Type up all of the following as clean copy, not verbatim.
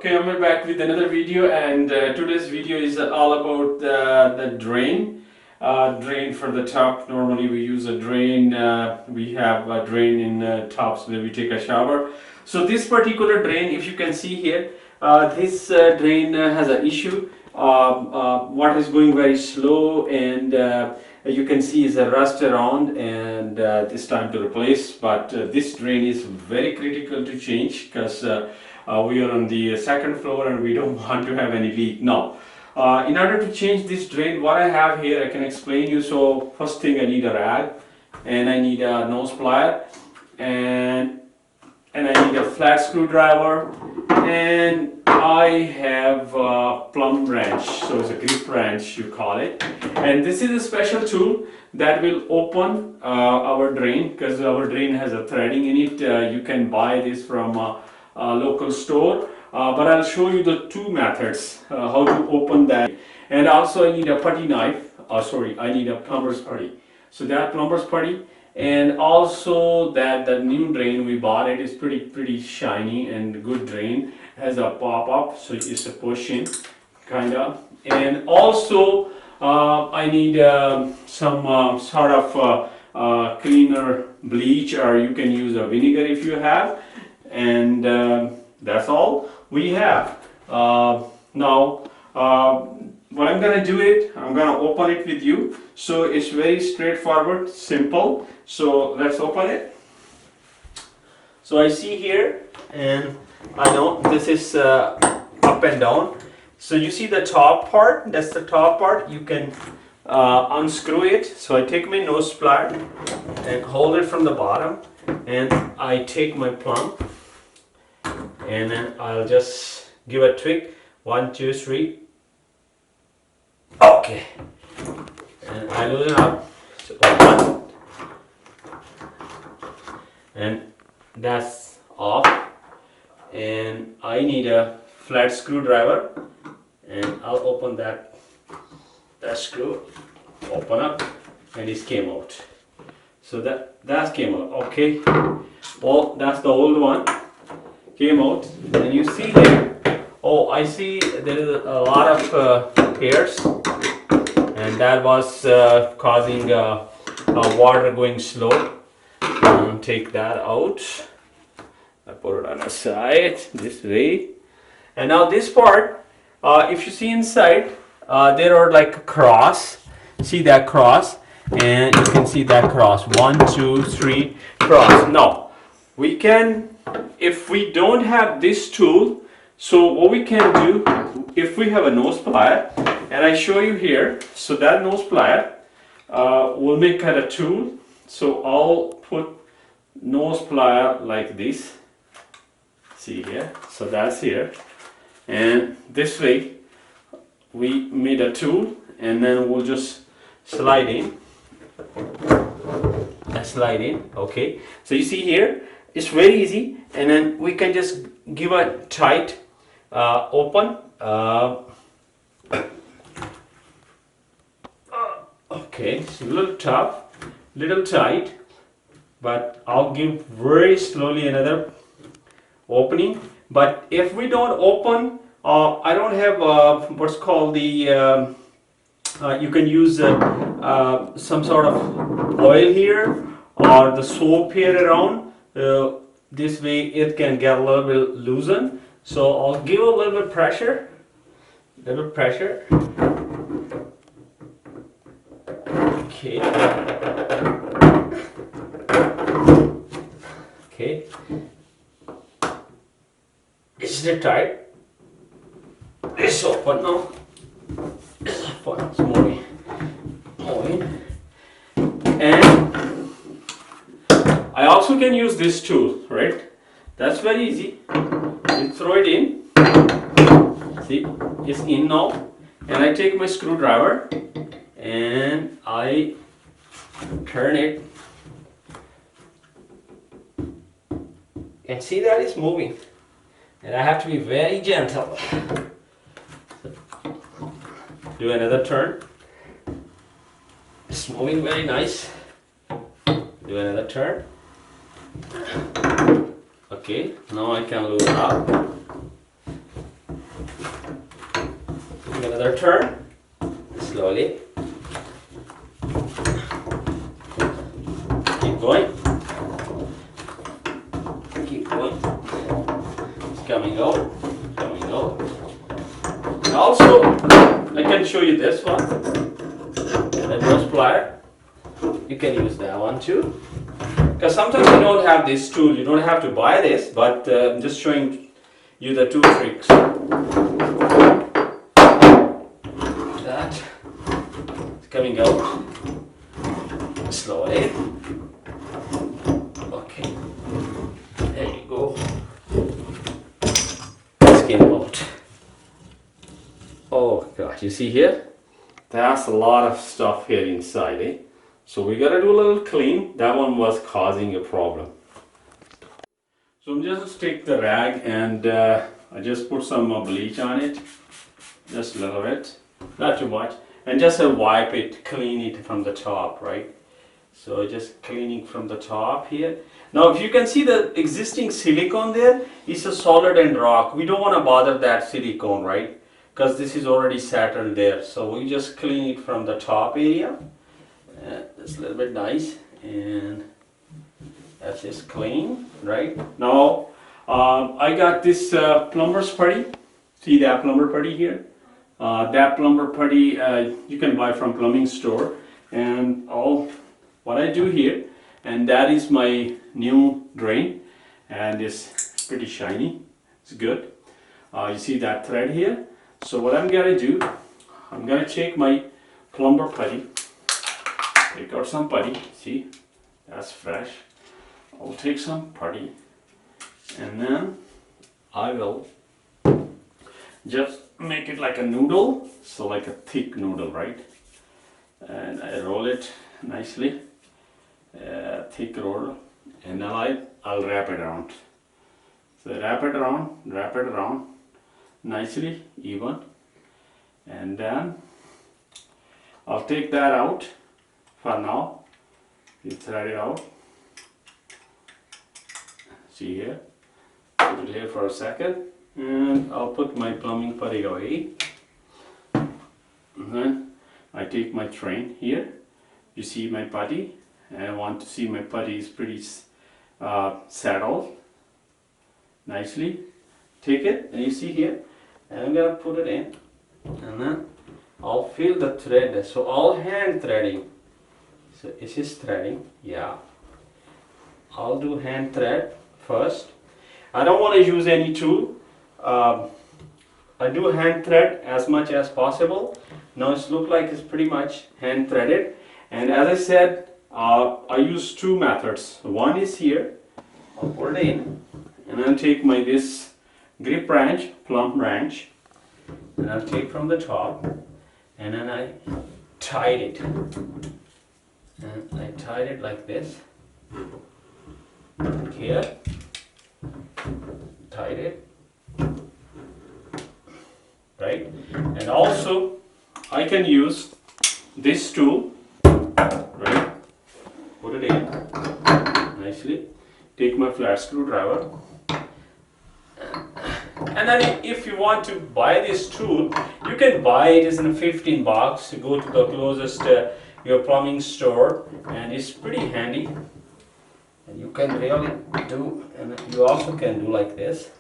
Okay, I'm back with another video, and today's video is all about the drain. Drain for the top. Normally we use a drain. We have a drain in tops where we take a shower. So this particular drain, if you can see here, this drain has an issue. Water is going very slow, and you can see is a rust around, and it's time to replace. But this drain is very critical to change because we are on the second floor and we don't want to have any leak. Now, in order to change this drain, what I have here, I can explain you. So first thing, I need a rag, and I need a nose plier, and I need a flat screwdriver, and I have a plumb wrench. So it's a grip wrench, you call it. And this is a special tool that will open our drain, because our drain has a threading in it. You can buy this from a local store, but I'll show you the two methods how to open that. And also I need a putty knife. I need a plumber's putty. So that plumber's putty, and also that the new drain we bought, it is pretty shiny and good drain, has a pop up, so it's a push in kind of. And also I need some sort of cleaner bleach, or you can use a vinegar if you have. And that's all we have. Now what I'm gonna do it, I'm gonna open it with you. So it's very straightforward, simple. So let's open it. So I see here, and I know this is up and down. So you see the top part, that's the top part. You can unscrew it. So I take my nose plier and hold it from the bottom, and I take my plumb, and then I'll just give a tweak. 1, 2, 3. Okay. And I loosen up. So open. And that's off. And I need a flat screwdriver. And I'll open that screw. Open up. And this came out. So that came out. Okay. Well, that's the old one. Came out, and you see here, oh, I see there is a lot of hairs, and that was causing water going slow. Take that out. I put it on the side this way, and now this part, if you see inside, there are like a cross. See that cross, and you can see that cross. 1, 2, 3 cross. Now we can, if we don't have this tool, so what we can do, if we have a nose plier, and I show you here, so that nose plier will make kind of tool. So I'll put nose plier like this. See here, so that's here, and this way we made a tool, and then we'll just slide in. Slide in. Okay, so you see here, it's very easy, and then we can just give a tight open. Okay, it's a little tough, little tight, but I'll give very slowly another opening. But if we don't open, I don't have what's called the you can use some sort of oil here, or the soap here around. This way it can get a little bit loosened. So I'll give a little bit pressure. Okay. Okay. Is it tight? It's open now. It's open. It's moving. And I also can use this tool, right? That's very easy. You throw it in. See, it's in now. And I take my screwdriver and I turn it. And see that it's moving. And I have to be very gentle. Do another turn. It's moving very nice. Do another turn. Okay, now I can loosen up. another turn, slowly. Keep going. Keep going. It's coming out, coming out. And also, I can show you this one. The nose plier. You can use that one too. Because sometimes you don't have this tool, you don't have to buy this, but I'm just showing you the two tricks. That it's coming out slowly. Okay, there you go. It's came out. Oh gosh, you see here? That's a lot of stuff here inside, eh? So we gotta do a little clean. That one was causing a problem. So I'm just take the rag and I just put some bleach on it, just a little bit, not too much, and just wipe it, clean it from the top, right? So just cleaning from the top here. Now if you can see the existing silicone there, it's a solid and rock. We don't want to bother that silicone, right? Because this is already settled there. So we just clean it from the top area. It's a little bit nice, and that's just clean, right? Now I got this plumber's putty. See that plumber putty here? That plumber putty you can buy from plumbing store. And what I do here, and that is my new drain, and it's pretty shiny. It's good. You see that thread here? So what I'm gonna do, I'm gonna take my plumber putty. Take out some putty, see, that's fresh. I'll take some putty, and then I will just make it like a noodle, so like a thick noodle, right? And I roll it nicely, thick roll, and then I'll wrap it around. So wrap it around, nicely, even, and then I'll take that out. For now, you thread it out. See here, put it here for a second, and I'll put my plumbing putty away. And then I take my train here. You see my putty, and I want to see my putty is pretty settled nicely. Take it, and you see here, and I'm gonna put it in, and then I'll fill the thread. So all hand threading. So this is threading, yeah. I'll do hand thread first. I don't want to use any tool. I do hand thread as much as possible. Now it's look like it's pretty much hand threaded. And as I said, I use two methods. One is here. I'll put it in, and I'll take my this grip wrench, plumb wrench, and I'll take from the top, and then I tied it. And I tied it like this. Here, tied it, right? And also, I can use this tool, right? Put it in nicely. Take my flat screwdriver, and then if you want to buy this tool, you can buy it. It's in 15 bucks. Go to the closest your plumbing store, and it's pretty handy, and you can really do, and you also can do like this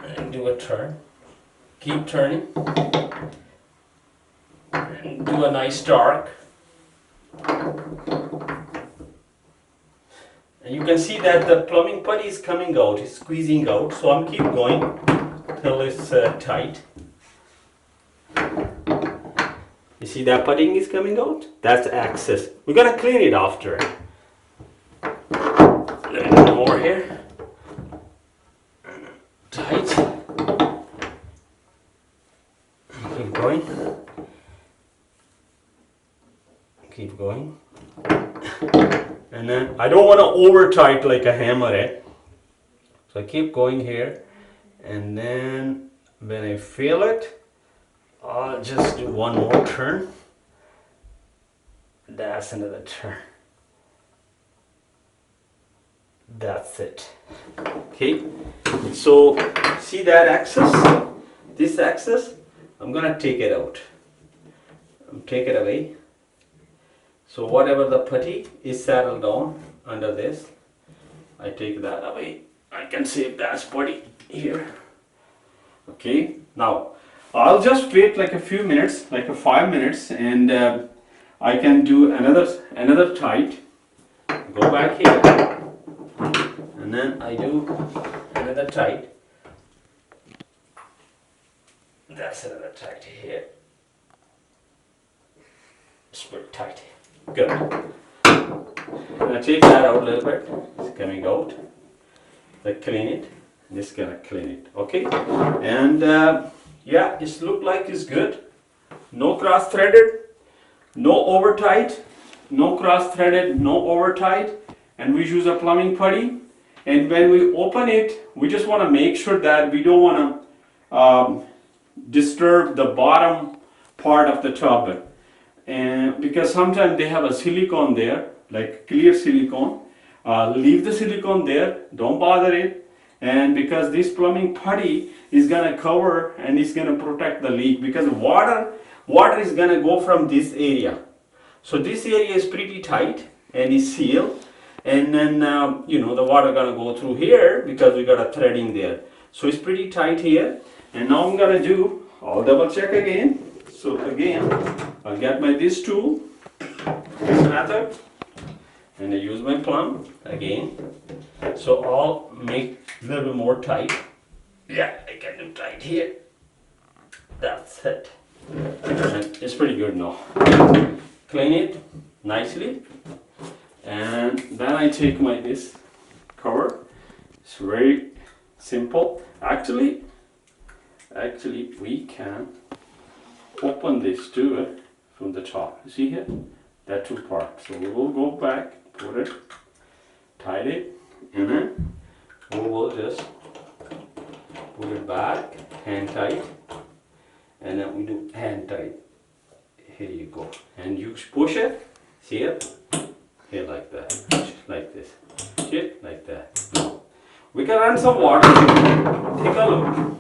and do a turn, keep turning, and do a nice dark, and you can see that the plumbing putty is coming out, it's squeezing out, so I'm keep going till it's tight. You see that putting is coming out? That's excess. We're gonna clean it after. A little bit more here. Tight. Keep going. Keep going. And then I don't want to over tight like a hammer it. So I keep going here, and then when I feel it, I'll just do one more turn. That's another turn. That's it. Okay, so see that axis, this axis, I'm gonna take it out, take it away. So whatever the putty is settled down under this, I take that away. I can save that putty here. Okay, now I'll just wait like a few minutes, like a 5 minutes, and I can do another tight. Go back here, and then I do another tight. That's another tight here. It's pretty tight. Good. I'm gonna take that out a little bit. It's coming out. I clean it. Just gonna clean it. Okay. And yeah, it look like it's good. No cross threaded, no over tight, no cross threaded, no over tight, and we use a plumbing putty. And when we open it, we just want to make sure that we don't want to disturb the bottom part of the tub, and because sometimes they have a silicone there, like clear silicone. Leave the silicone there, don't bother it. And because this plumbing putty is gonna cover and it's gonna protect the leak, because water is gonna go from this area. So this area is pretty tight and is sealed, and then you know, the water gonna go through here because we got a threading there. So it's pretty tight here. And now I'm gonna do, I'll double check again. So again, I'll get my this tool, this method, and I use my plumb again. So I'll make a little bit more tight. Yeah, I can do tight here. That's it. And it's pretty good now. Clean it nicely, and then I take my this cover. It's very simple. Actually we can open this too from the top. You see here? That two parts. So we will go back, put it, tight it, and then we will just put it back, hand tight, and then we do hand tight. Here you go. And you push it, see it? Here like that, like this. Okay, like that. Now, we can run some water. Take a look.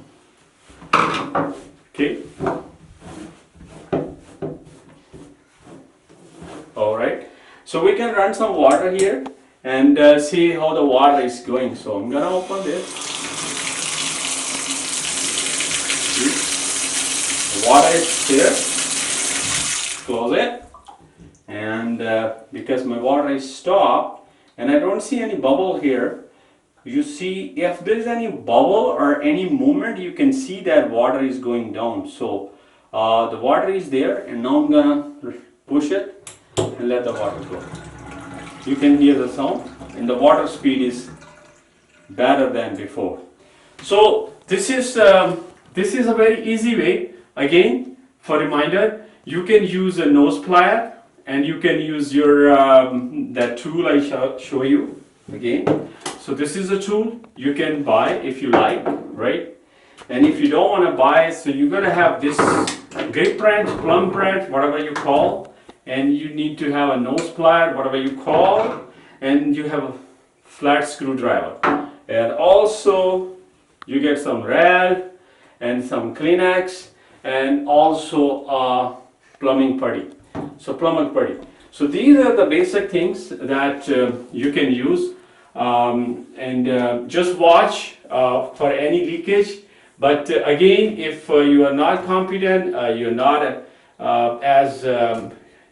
Okay. Alright. So we can run some water here and see how the water is going. So I'm gonna open this. See? The water is here. Close it. And because my water is stopped and I don't see any bubble here, you see if there is any bubble or any movement, you can see that water is going down. So the water is there, and now I'm gonna push it and let the water go. You can hear the sound, and the water speed is better than before. So this is a very easy way. Again, for reminder, you can use a nose plier, and you can use your that tool I show you again. So this is a tool you can buy if you like, right? And if you don't want to buy it, so you're gonna have this grip wrench, plumb wrench, whatever you call, and you need to have a nose plier, whatever you call, and you have a flat screwdriver. And also you get some red and some Kleenex, and also a plumbing putty. So plumbing putty. So these are the basic things that you can use, and just watch for any leakage. But again, if you are not competent, you're not as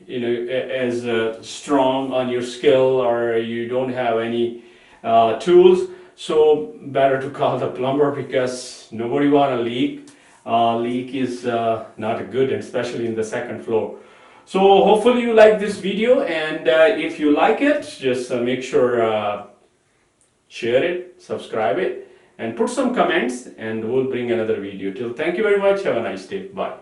as strong on your skill, or you don't have any tools, so better to call the plumber, because nobody want a leak. Leak is not good, especially in the second floor. So hopefully you like this video, and if you like it, just make sure share it, subscribe it, and put some comments, and we'll bring another video. Till, thank you very much. Have a nice day. Bye.